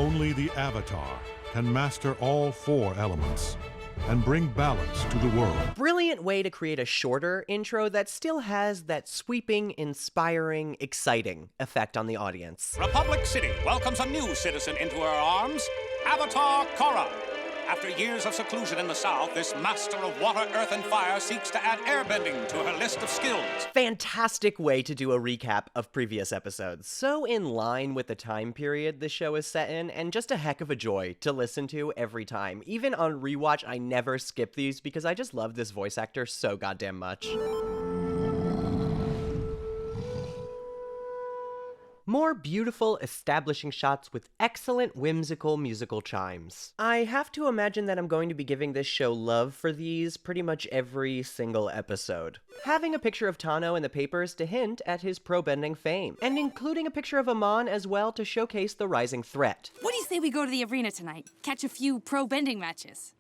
Only the Avatar can master all 4 elements and bring balance to the world. Brilliant way to create a shorter intro that still has that sweeping, inspiring, exciting effect on the audience. Republic City welcomes a new citizen into her arms, Avatar Korra. After years of seclusion in the South, this master of water, earth, and fire seeks to add airbending to her list of skills. Fantastic way to do a recap of previous episodes. So in line with the time period the show is set in, and just a heck of a joy to listen to every time. Even on rewatch, I never skip these because I just love this voice actor so goddamn much. More beautiful establishing shots with excellent whimsical musical chimes. I have to imagine that I'm going to be giving this show love for these pretty much every single episode. Having a picture of Tano in the papers to hint at his pro-bending fame, and including a picture of Amon as well to showcase the rising threat. What do you say we go to the arena tonight? Catch a few pro-bending matches.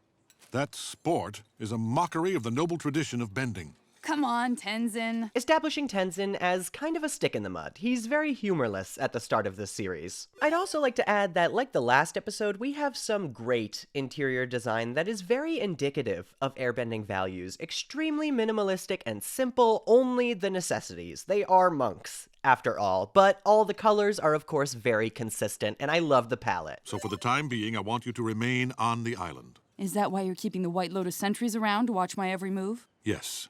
That sport is a mockery of the noble tradition of bending. Come on, Tenzin. Establishing Tenzin as kind of a stick in the mud. He's very humorless at the start of this series. I'd also like to add that, like the last episode, we have some great interior design that is very indicative of airbending values. Extremely minimalistic and simple, only the necessities. They are monks, after all, but all the colors are of course very consistent, and I love the palette. So for the time being, I want you to remain on the island. Is that why you're keeping the White Lotus sentries around to watch my every move? Yes.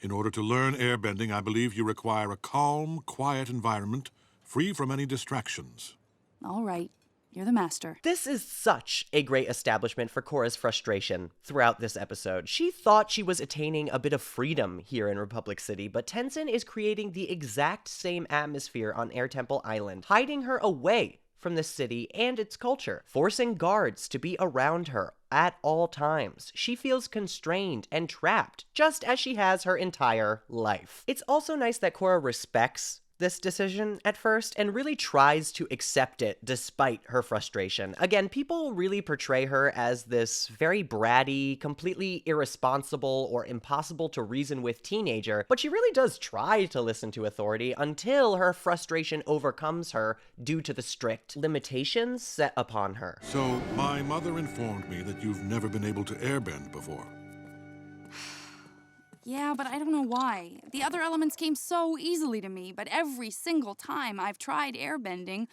In order to learn airbending, I believe you require a calm, quiet environment, free from any distractions. All right. You're the master. This is such a great establishment for Korra's frustration throughout this episode. She thought she was attaining a bit of freedom here in Republic City, but Tenzin is creating the exact same atmosphere on Air Temple Island, hiding her away from the city and its culture, forcing guards to be around her at all times. She feels constrained and trapped, just as she has her entire life. It's also nice that Korra respects this decision at first and really tries to accept it despite her frustration. Again, people really portray her as this very bratty, completely irresponsible or impossible to reason with teenager, but she really does try to listen to authority until her frustration overcomes her due to the strict limitations set upon her. So, my mother informed me that you've never been able to airbend before. Yeah, but I don't know why. The other elements came so easily to me, but every single time I've tried airbending,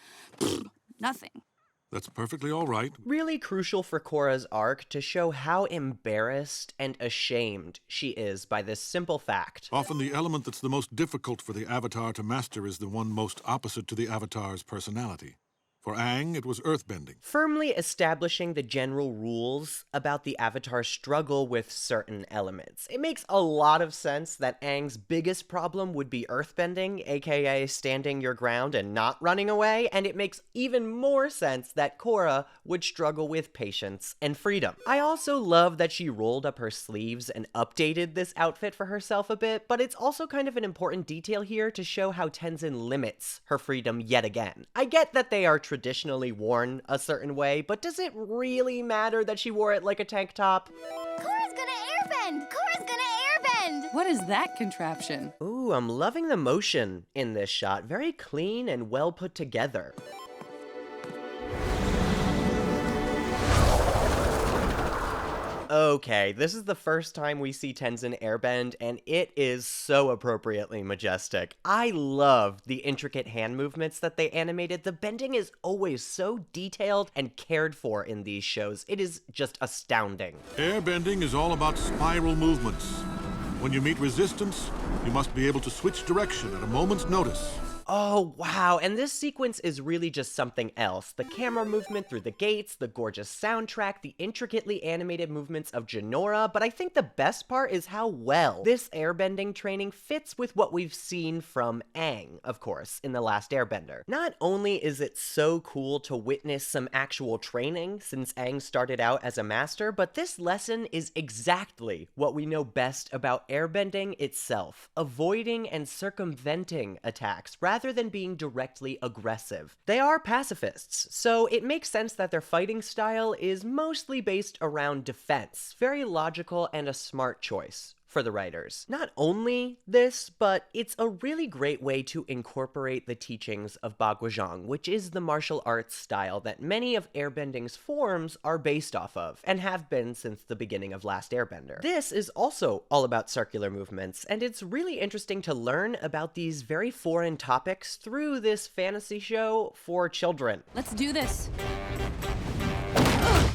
nothing. That's perfectly all right. Really crucial for Korra's arc to show how embarrassed and ashamed she is by this simple fact. Often the element that's the most difficult for the Avatar to master is the one most opposite to the Avatar's personality. For Aang, it was earthbending. Firmly establishing the general rules about the Avatar's struggle with certain elements. It makes a lot of sense that Aang's biggest problem would be earthbending, aka standing your ground and not running away, and it makes even more sense that Korra would struggle with patience and freedom. I also love that she rolled up her sleeves and updated this outfit for herself a bit, but it's also kind of an important detail here to show how Tenzin limits her freedom yet again. I get that they are traditionally worn a certain way, but does it really matter that she wore it like a tank top? Korra's gonna airbend! Korra's gonna airbend! What is that contraption? Ooh, I'm loving the motion in this shot. Very clean and well put together. Okay, this is the first time we see Tenzin airbend, and it is so appropriately majestic. I love the intricate hand movements that they animated. The bending is always so detailed and cared for in these shows. It is just astounding. Airbending is all about spiral movements. When you meet resistance, you must be able to switch direction at a moment's notice. Oh, wow, and this sequence is really just something else. The camera movement through the gates, the gorgeous soundtrack, the intricately animated movements of Jinora, but I think the best part is how well this airbending training fits with what we've seen from Aang, of course, in The Last Airbender. Not only is it so cool to witness some actual training since Aang started out as a master, but this lesson is exactly what we know best about airbending itself, avoiding and circumventing attacks rather than being directly aggressive. They are pacifists, so it makes sense that their fighting style is mostly based around defense. Very logical and a smart choice for the writers. Not only this, but it's a really great way to incorporate the teachings of Bagwajang, which is the martial arts style that many of Airbending's forms are based off of, and have been since the beginning of Last Airbender. This is also all about circular movements, and it's really interesting to learn about these very foreign topics through this fantasy show for children. Let's do this.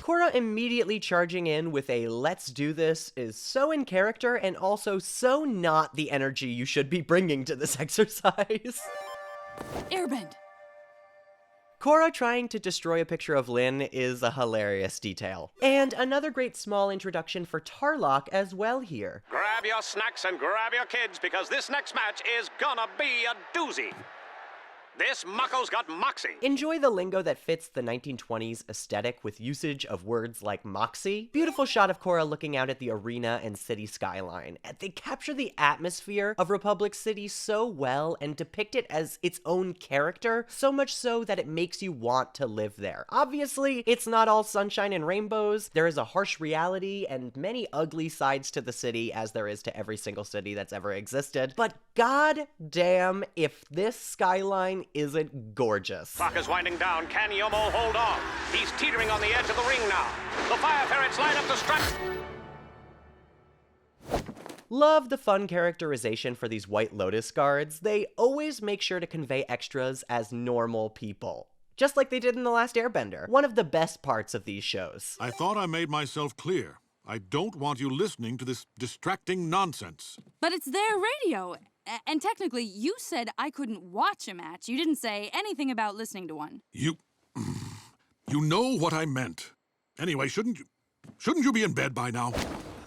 Korra immediately charging in with a "let's do this" is so in character and also so not the energy you should be bringing to this exercise. Airbend. Korra trying to destroy a picture of Lin is a hilarious detail. And another great small introduction for Tarlok as well here. Grab your snacks and grab your kids, because this next match is gonna be a doozy. This mucko's got moxie. Enjoy the lingo that fits the 1920s aesthetic with usage of words like moxie. Beautiful shot of Korra looking out at the arena and city skyline. They capture the atmosphere of Republic City so well and depict it as its own character, so much so that it makes you want to live there. Obviously, it's not all sunshine and rainbows. There is a harsh reality and many ugly sides to the city, as there is to every single city that's ever existed. But god damn if this skyline isn't gorgeous. Clock is winding down. Can Yomo hold on? He's teetering on the edge of the ring now. The fire ferrets line up to strike. Love the fun characterization for these White Lotus guards. They always make sure to convey extras as normal people, just like they did in The Last Airbender. One of the best parts of these shows. I thought I made myself clear. I don't want you listening to this distracting nonsense. But it's their radio. And technically, you said I couldn't watch a match. You didn't say anything about listening to one. You know what I meant. Anyway, shouldn't you be in bed by now?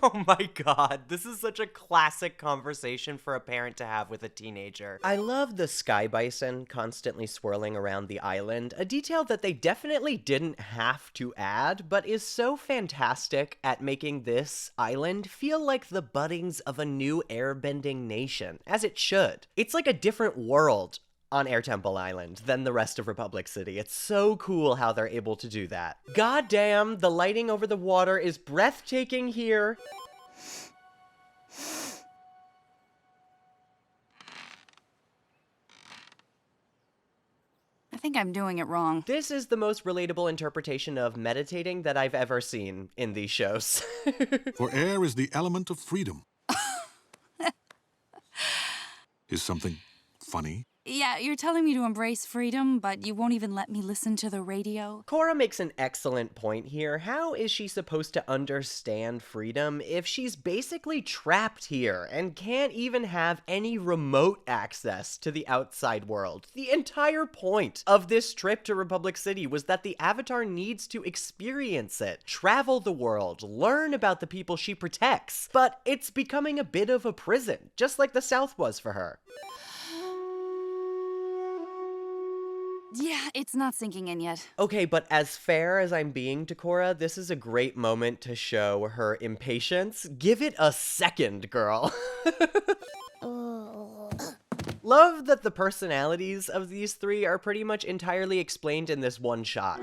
Oh my god, this is such a classic conversation for a parent to have with a teenager. I love the sky bison constantly swirling around the island, a detail that they definitely didn't have to add, but is so fantastic at making this island feel like the buddings of a new airbending nation, as it should. It's like a different world on Air Temple Island than the rest of Republic City. It's so cool how they're able to do that. God damn, the lighting over the water is breathtaking here. I think I'm doing it wrong. This is the most relatable interpretation of meditating that I've ever seen in these shows. For air is the element of freedom. Is something funny? Yeah, you're telling me to embrace freedom, but you won't even let me listen to the radio? Korra makes an excellent point here. How is she supposed to understand freedom if she's basically trapped here and can't even have any remote access to the outside world? The entire point of this trip to Republic City was that the Avatar needs to experience it, travel the world, learn about the people she protects. But it's becoming a bit of a prison, just like the South was for her. Yeah, it's not sinking in yet. Okay, but as fair as I'm being to Korra, this is a great moment to show her impatience. Give it a second, girl. Love that the personalities of these three are pretty much entirely explained in this one shot.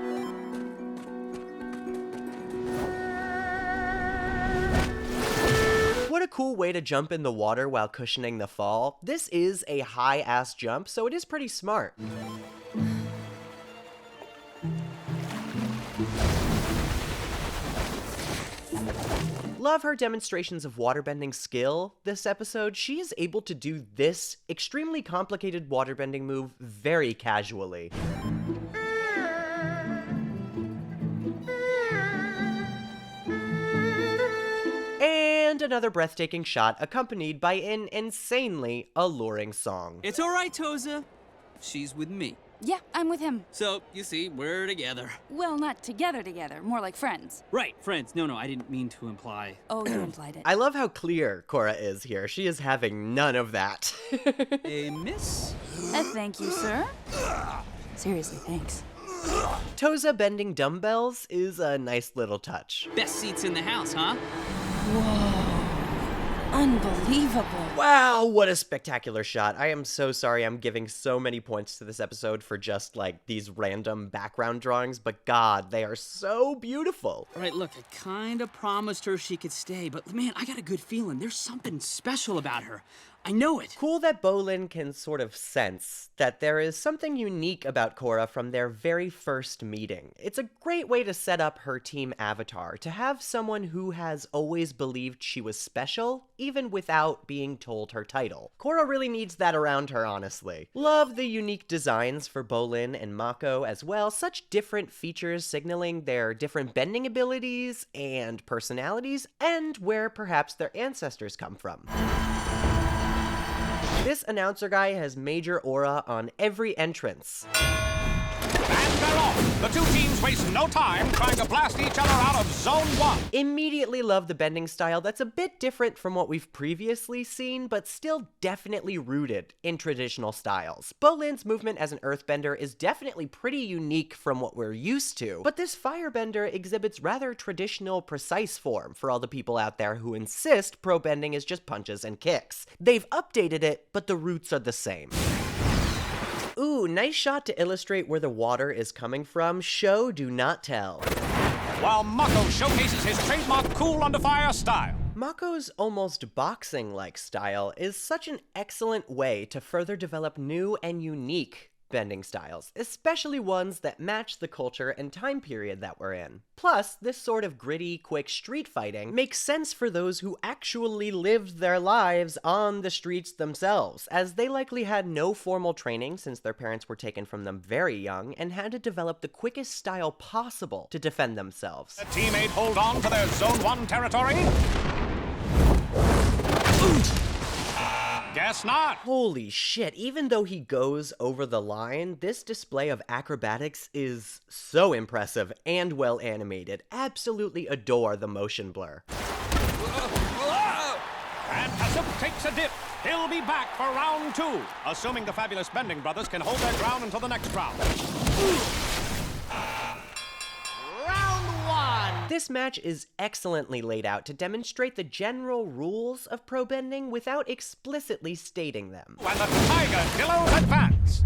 What a cool way to jump in the water while cushioning the fall. This is a high-ass jump, so it is pretty smart. Love her demonstrations of waterbending skill this episode. She is able to do this extremely complicated waterbending move very casually. And another breathtaking shot accompanied by an insanely alluring song. It's all right, Toza. She's with me. Yeah, I'm with him. So, you see, we're together. Well, not together, more like friends. Right, friends. No, I didn't mean to imply. Oh, you implied it. I love how clear Korra is here. She is having none of that. A miss? Thank you, sir. Seriously, thanks. Toza bending dumbbells is a nice little touch. Best seats in the house, huh? unbelievable. Wow, what a spectacular shot. I am so sorry I'm giving so many points to this episode for just, like, these random background drawings, but God, they are so beautiful. All right, look, I kinda promised her she could stay, but man, I got a good feeling. There's something special about her. I know it. Cool that Bolin can sort of sense that there is something unique about Korra from their very first meeting. It's a great way to set up her team avatar, to have someone who has always believed she was special, even without being told her title. Korra really needs that around her, honestly. Love the unique designs for Bolin and Mako as well, such different features signaling their different bending abilities and personalities, and where perhaps their ancestors come from. This announcer guy has major aura on every entrance. And they're off. The two teams waste no time trying to blast each other out of Zone 1. Immediately love the bending style that's a bit different from what we've previously seen, but still definitely rooted in traditional styles. Bolin's movement as an earthbender is definitely pretty unique from what we're used to, but this firebender exhibits rather traditional, precise form for all the people out there who insist pro bending is just punches and kicks. They've updated it, but the roots are the same. Ooh, nice shot to illustrate where the water is coming from. Show, do not tell. While Mako showcases his trademark cool under fire style. Mako's almost boxing-like style is such an excellent way to further develop new and unique bending styles, especially ones that match the culture and time period that we're in. Plus, this sort of gritty, quick street fighting makes sense for those who actually lived their lives on the streets themselves, as they likely had no formal training since their parents were taken from them very young and had to develop the quickest style possible to defend themselves. A teammate hold on to their Zone 1 territory? Guess not. Holy shit, even though he goes over the line, this display of acrobatics is so impressive and well animated. Absolutely adore the motion blur. And Hasuk takes a dip. He'll be back for round 2, assuming the fabulous Bending brothers can hold their ground until the next round. This match is excellently laid out to demonstrate the general rules of pro bending without explicitly stating them. And the Tiger Dillos advance.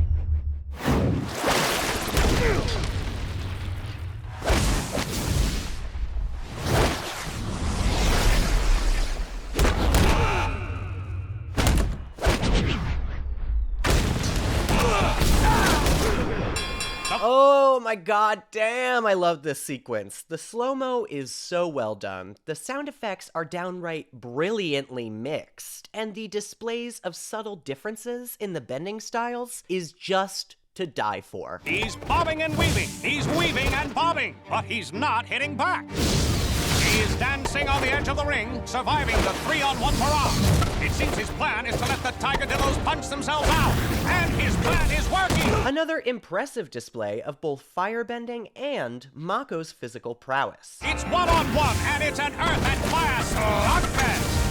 Oh my god, damn, I love this sequence. The slow-mo is so well done, the sound effects are downright brilliantly mixed, and the displays of subtle differences in the bending styles is just to die for. He's bobbing and weaving. He's weaving and bobbing, but he's not hitting back. He's dancing on the edge of the ring, surviving the 3-on-1 barrage. It seems his plan is to let the Tiger Dillos punch themselves out, and his plan is working. Another impressive display of both firebending and Mako's physical prowess. It's 1-on-1, and it's an earth and fire slugfest.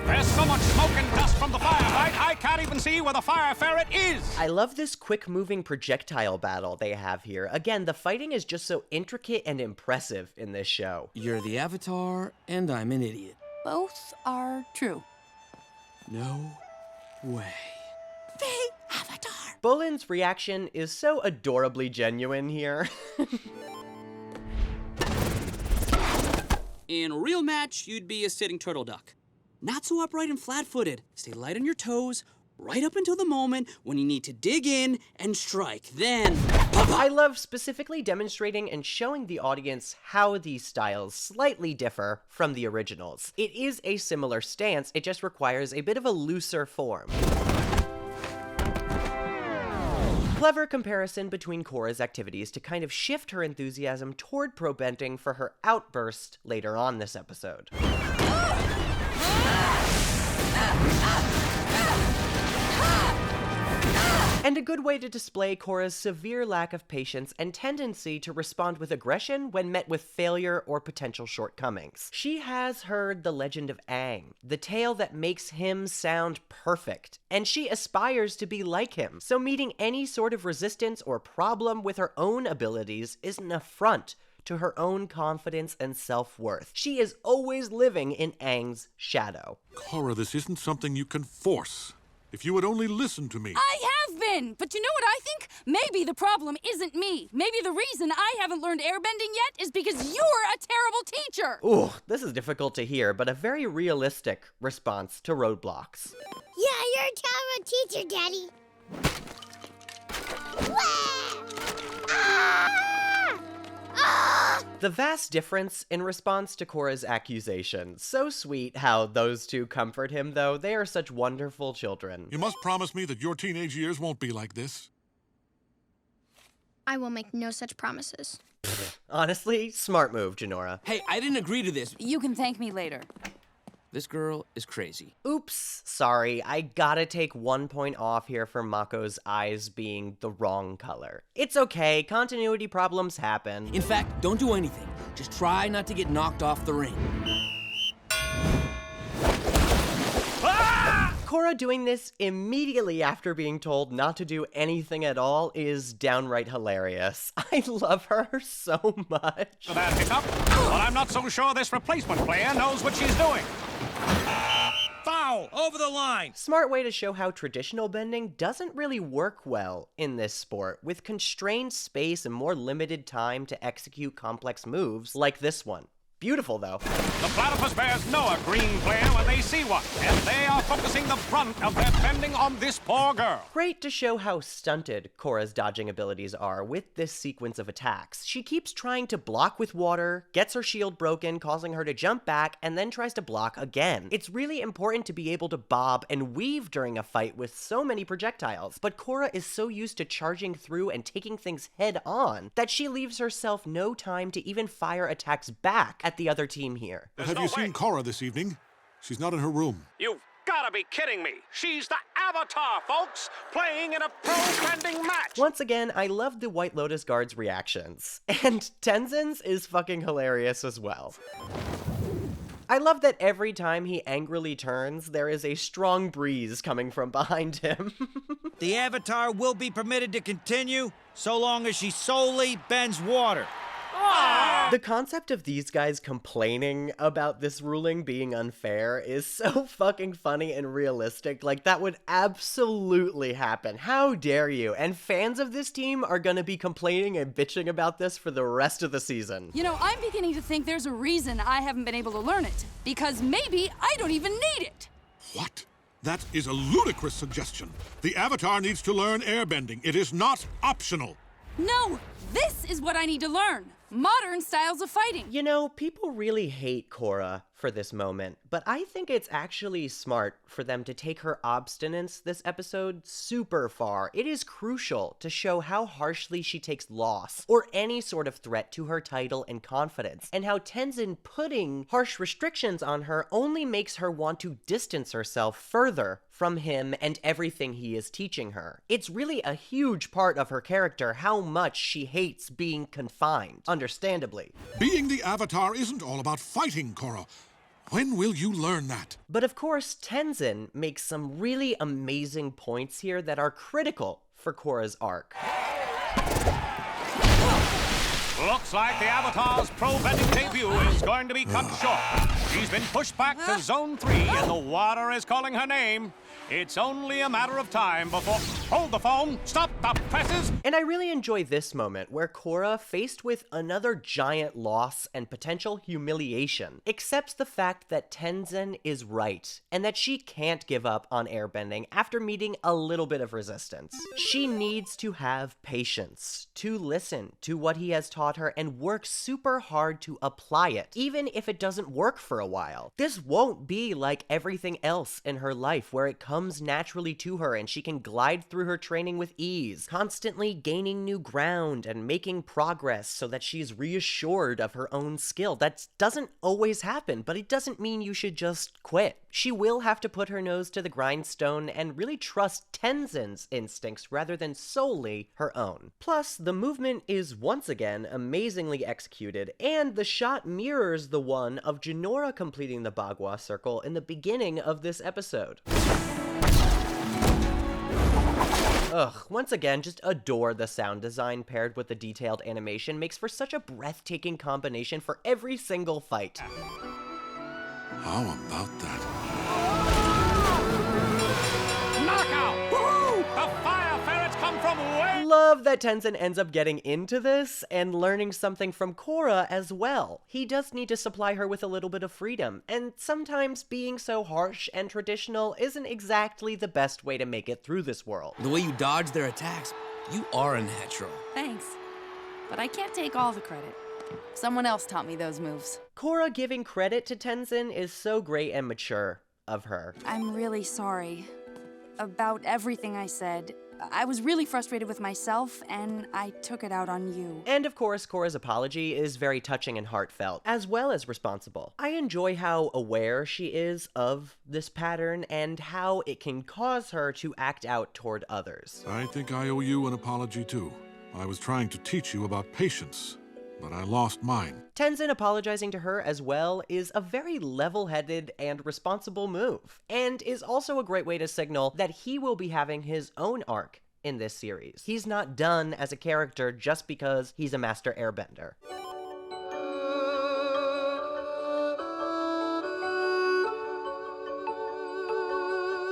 There's so much smoke and dust from the firefight, I can't even see where the fire ferret is. I love this quick-moving projectile battle they have here. Again, the fighting is just so intricate and impressive in this show. You're the Avatar, and I'm an idiot. Both are true. No way. The Avatar. Bolin's reaction is so adorably genuine here. In a real match, you'd be a sitting turtle duck. Not so upright and flat-footed. Stay light on your toes, right up until the moment when you need to dig in and strike. Then, I love specifically demonstrating and showing the audience how these styles slightly differ from the originals. It is a similar stance, it just requires a bit of a looser form. Clever comparison between Korra's activities to kind of shift her enthusiasm toward pro bending for her outburst later on this episode. And a good way to display Korra's severe lack of patience and tendency to respond with aggression when met with failure or potential shortcomings. She has heard the legend of Aang, the tale that makes him sound perfect, and she aspires to be like him, so meeting any sort of resistance or problem with her own abilities is an affront to her own confidence and self-worth. She is always living in Aang's shadow. Korra, this isn't something you can force. If you would only listen to me. I have been! But you know what I think? Maybe the problem isn't me. Maybe the reason I haven't learned airbending yet is because you're a terrible teacher! Ooh, this is difficult to hear, but a very realistic response to roadblocks. Yeah, you're a terrible teacher, Daddy. The vast difference in response to Korra's accusation. So sweet how those two comfort him, though. They are such wonderful children. You must promise me that your teenage years won't be like this. I will make no such promises. Honestly, smart move, Jinora. Hey, I didn't agree to this. You can thank me later. This girl is crazy. Oops, sorry, I gotta take 1 point off here for Mako's eyes being the wrong color. It's okay, continuity problems happen. In fact, don't do anything. Just try not to get knocked off the ring. Korra doing this immediately after being told not to do anything at all is downright hilarious. I love her so much. So that hiccup? Well, I'm not so sure this replacement player knows what she's doing. Foul! Over the line! Smart way to show how traditional bending doesn't really work well in this sport, with constrained space and more limited time to execute complex moves like this one. Beautiful, though. The platypus bears know a green player when they see one, and they are focusing the brunt of their bending on this poor girl. Great to show how stunted Korra's dodging abilities are with this sequence of attacks. She keeps trying to block with water, gets her shield broken, causing her to jump back, and then tries to block again. It's really important to be able to bob and weave during a fight with so many projectiles, but Korra is so used to charging through and taking things head on that she leaves herself no time to even fire attacks back at the other team here. Have you seen Korra this evening? She's not in her room. You've gotta be kidding me. She's the Avatar, folks, playing in a pro bending match. Once again, I love the White Lotus Guard's reactions. And Tenzin's is fucking hilarious as well. I love that every time he angrily turns, there is a strong breeze coming from behind him. The Avatar will be permitted to continue so long as she solely bends water. The concept of these guys complaining about this ruling being unfair is so fucking funny and realistic. Like, that would absolutely happen. How dare you? And fans of this team are gonna be complaining and bitching about this for the rest of the season. You know, I'm beginning to think there's a reason I haven't been able to learn it. Because maybe I don't even need it. What? That is a ludicrous suggestion. The Avatar needs to learn airbending. It is not optional. No, this is what I need to learn. Modern styles of fighting. You know, people really hate Korra for this moment, but I think it's actually smart for them to take her obstinance this episode super far. It is crucial to show how harshly she takes loss, or any sort of threat to her title and confidence, and how Tenzin putting harsh restrictions on her only makes her want to distance herself further from him and everything he is teaching her. It's really a huge part of her character how much she hates being confined, understandably. Being the Avatar isn't all about fighting, Korra. When will you learn that? But of course, Tenzin makes some really amazing points here that are critical for Korra's arc. Looks like the Avatar's pro bending debut is going to be cut short. She's been pushed back to Zone 3 and the water is calling her name. It's only a matter of time before... Hold the phone! Stop the presses! And I really enjoy this moment where Korra, faced with another giant loss and potential humiliation, accepts the fact that Tenzin is right and that she can't give up on airbending after meeting a little bit of resistance. She needs to have patience, to listen to what he has taught her and work super hard to apply it, even if it doesn't work for a while. This won't be like everything else in her life where it comes naturally to her and she can glide through her training with ease, constantly gaining new ground and making progress so that she's reassured of her own skill. That doesn't always happen, but it doesn't mean you should just quit. She will have to put her nose to the grindstone and really trust Tenzin's instincts rather than solely her own. Plus, the movement is once again amazingly executed, and the shot mirrors the one of Jinora completing the Bagua circle in the beginning of this episode. Ugh, once again, just adore the sound design paired with the detailed animation makes for such a breathtaking combination for every single fight. How about that? Knockout! Woo! The fire ferrets come from way... Love that Tenzin ends up getting into this and learning something from Korra as well. He does need to supply her with a little bit of freedom, and sometimes being so harsh and traditional isn't exactly the best way to make it through this world. The way you dodge their attacks, you are a natural. Thanks. But I can't take all the credit. Someone else taught me those moves. Korra giving credit to Tenzin is so great and mature of her. I'm really sorry about everything I said. I was really frustrated with myself, and I took it out on you. And of course, Korra's apology is very touching and heartfelt, as well as responsible. I enjoy how aware she is of this pattern and how it can cause her to act out toward others. I think I owe you an apology, too. I was trying to teach you about patience, but I lost mine. Tenzin apologizing to her as well is a very level-headed and responsible move, and is also a great way to signal that he will be having his own arc in this series. He's not done as a character just because he's a master airbender.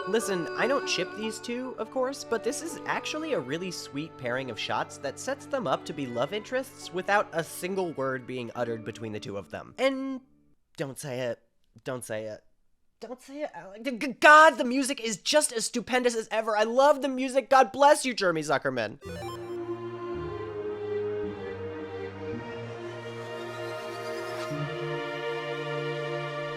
Listen, I don't ship these two, of course, but this is actually a really sweet pairing of shots that sets them up to be love interests without a single word being uttered between the two of them. And don't say it. Don't say it. Don't say it, Alec. God, the music is just as stupendous as ever. I love the music. God bless you, Jeremy Zuckerman.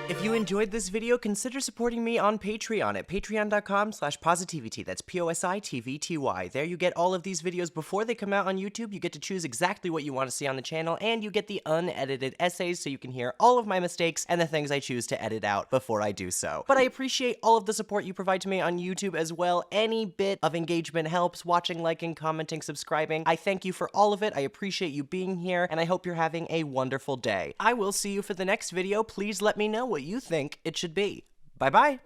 If you enjoyed this video, consider supporting me on Patreon at patreon.com/PosiTVty. That's PosiTVty. There you get all of these videos before they come out on YouTube. You get to choose exactly what you want to see on the channel, and you get the unedited essays so you can hear all of my mistakes and the things I choose to edit out before I do so. But I appreciate all of the support you provide to me on YouTube as well. Any bit of engagement helps. Watching, liking, commenting, subscribing. I thank you for all of it. I appreciate you being here, and I hope you're having a wonderful day. I will see you for the next video. Please let me know what you think it should be. Bye-bye.